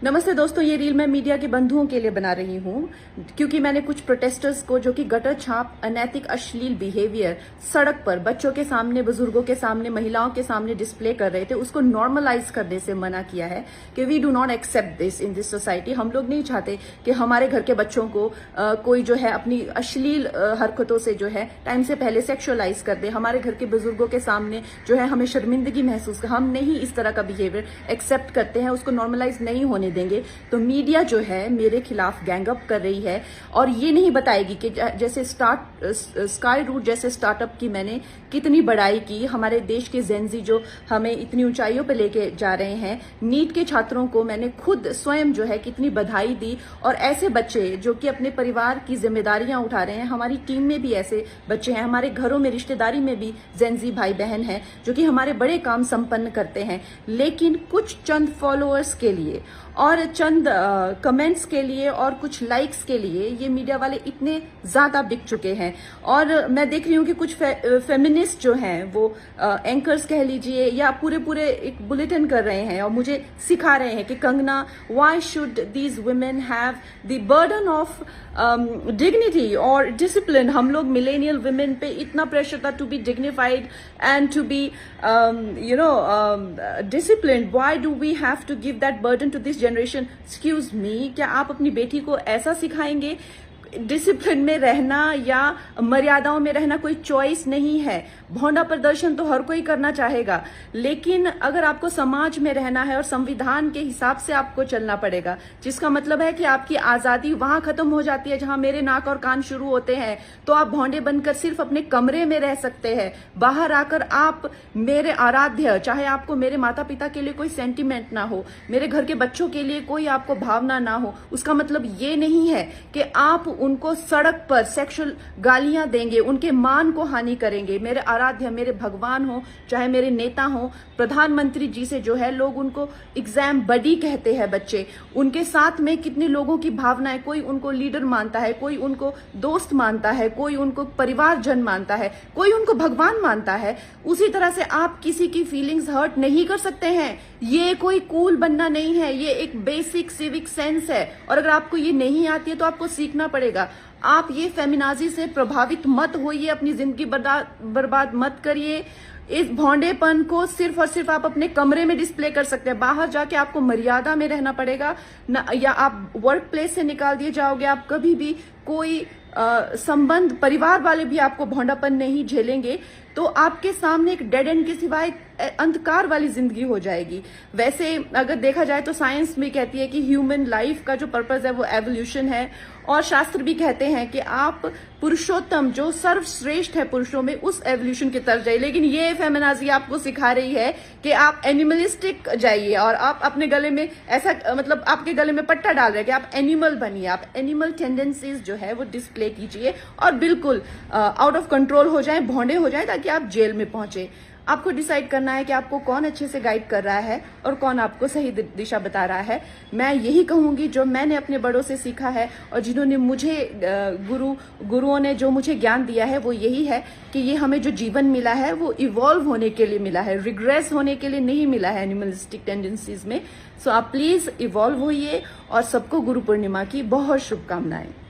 नमस्ते दोस्तों, ये रील मैं मीडिया के बंधुओं के लिए बना रही हूँ क्योंकि मैंने कुछ प्रोटेस्टर्स को जो कि गटर छाप, अनैतिक, अश्लील बिहेवियर सड़क पर बच्चों के सामने, बुजुर्गों के सामने, महिलाओं के सामने डिस्प्ले कर रहे थे, उसको नॉर्मलाइज करने से मना किया है कि we do not accept this in this society. हम लोग नहीं चाहते कि हमारे घर के बच्चों को कोई जो है अपनी अश्लील हरकतों से जो है टाइम से पहले सेक्सुअलाइज कर दे। हमारे घर के बुजुर्गों के सामने जो है हमें शर्मिंदगी महसूस कर, हम नहीं इस तरह का बिहेवियर एक्सेप्ट करते हैं, उसको नॉर्मलाइज नहीं होने देंगे। तो मीडिया जो है मेरे खिलाफ गैंगअप कर रही है और ये नहीं बताएगी कि जैसे स्काई रूट जैसे स्टार्टअप की मैंने कितनी बड़ाई की, हमारे देश के जेनजी जो हमें इतनी ऊंचाइयों पे लेके जा रहे हैं। नीट के छात्रों को मैंने खुद स्वयं जो है कितनी बधाई दी और ऐसे बच्चे जो कि अपने परिवार की जिम्मेदारियां उठा रहे हैं, हमारी टीम में भी ऐसे बच्चे हैं, हमारे घरों में रिश्तेदारी में भी जेनजी भाई बहन हैं जो कि हमारे बड़े काम संपन्न करते हैं। लेकिन कुछ चंद फॉलोअर्स के लिए और चंद कमेंट्स के लिए और कुछ लाइक्स के लिए ये मीडिया वाले इतने ज्यादा बिक चुके हैं। और मैं देख रही हूँ कि कुछ फेमिनिस्ट जो हैं वो एंकर्स कह लीजिए या पूरे एक बुलेटिन कर रहे हैं और मुझे सिखा रहे हैं कि Kangana, why should these women have the burden of dignity और डिसिप्लिन। हम लोग मिलेनियल वुमेन पे इतना प्रेशर था to be dignified and to be disciplined. Why do we have to give that burden to this generation? Excuse me, क्या आप अपनी बेटी को ऐसा सिखाएंगे? डिसिप्लिन में रहना या मर्यादाओं में रहना कोई चॉइस नहीं है। भौंडा प्रदर्शन तो हर कोई करना चाहेगा, लेकिन अगर आपको समाज में रहना है और संविधान के हिसाब से आपको चलना पड़ेगा, जिसका मतलब है कि आपकी आजादी वहां खत्म हो जाती है जहां मेरे नाक और कान शुरू होते हैं। तो आप भौंडे बनकर सिर्फ अपने कमरे में रह सकते हैं। बाहर आकर आप मेरे आराध्य, चाहे आपको मेरे माता पिता के लिए कोई सेंटिमेंट ना हो, मेरे घर के बच्चों के लिए कोई आपको भावना ना हो, उसका मतलब ये नहीं है कि आप उनको सड़क पर सेक्सुअल गालियां देंगे, उनके मान को हानि करेंगे। मेरे आराध्य, मेरे भगवान हो, चाहे मेरे नेता हो, प्रधानमंत्री जी से जो है लोग उनको एग्जाम बडी कहते हैं बच्चे। उनके साथ में कितने लोगों की भावनाएं, कोई उनको लीडर मानता है, कोई उनको दोस्त मानता है, कोई उनको परिवारजन मानता है, कोई उनको भगवान मानता है। उसी तरह से आप किसी की फीलिंग्स हर्ट नहीं कर सकते हैं। ये कोई कूल बनना नहीं है, ये एक बेसिक सिविक सेंस है और अगर आपको ये नहीं आती है तो आपको सीखना पड़ेगा। आप ये फेमिनाजी से प्रभावित मत होइए, अपनी जिंदगी बर्बाद मत करिए। इस भौंडेपन को सिर्फ और सिर्फ आप अपने कमरे में डिस्प्ले कर सकते हैं। बाहर जाके आपको मर्यादा में रहना पड़ेगा ना, या आप वर्क प्लेस से निकाल दिए जाओगे। आप कभी भी कोई संबंध, परिवार वाले भी आपको भौंडापन नहीं झेलेंगे, तो आपके सामने एक डेड एंड के सिवाय अंधकार वाली जिंदगी हो जाएगी। वैसे अगर देखा जाए तो साइंस भी कहती है कि ह्यूमन लाइफ का जो पर्पस है वो एवोल्यूशन है, और शास्त्र भी कहते हैं कि आप पुरुषोत्तम जो सर्वश्रेष्ठ है पुरुषों में, उस एवोल्यूशन की तरफ जाइए। लेकिन ये फेमिनाजी आपको सिखा रही है कि आप एनिमलिस्टिक जाइए और आप अपने गले में ऐसा, मतलब आपके गले में पट्टा डाल रहे हैं कि आप एनिमल बनिए। आप एनिमल टेंडेंसीज जो है वो डिस्प्ले कीजिए और बिल्कुल आउट ऑफ कंट्रोल हो जाए, भौंडे हो जाए, ताकि आप जेल में पहुंचे। आपको डिसाइड करना है कि आपको कौन अच्छे से गाइड कर रहा है और कौन आपको सही दिशा बता रहा है। मैं यही कहूंगी जो मैंने अपने बड़ों से सीखा है और जिन्होंने मुझे गुरुओं ने जो मुझे ज्ञान दिया है वो यही है कि ये हमें जो जीवन मिला है वो इवॉल्व होने के लिए मिला है, रिग्रेस होने के लिए नहीं मिला है एनिमलिस्टिक टेंडेंसीज में। सो आप प्लीज इवॉल्व होइए और सबको गुरु पूर्णिमा की बहुत शुभकामनाएं।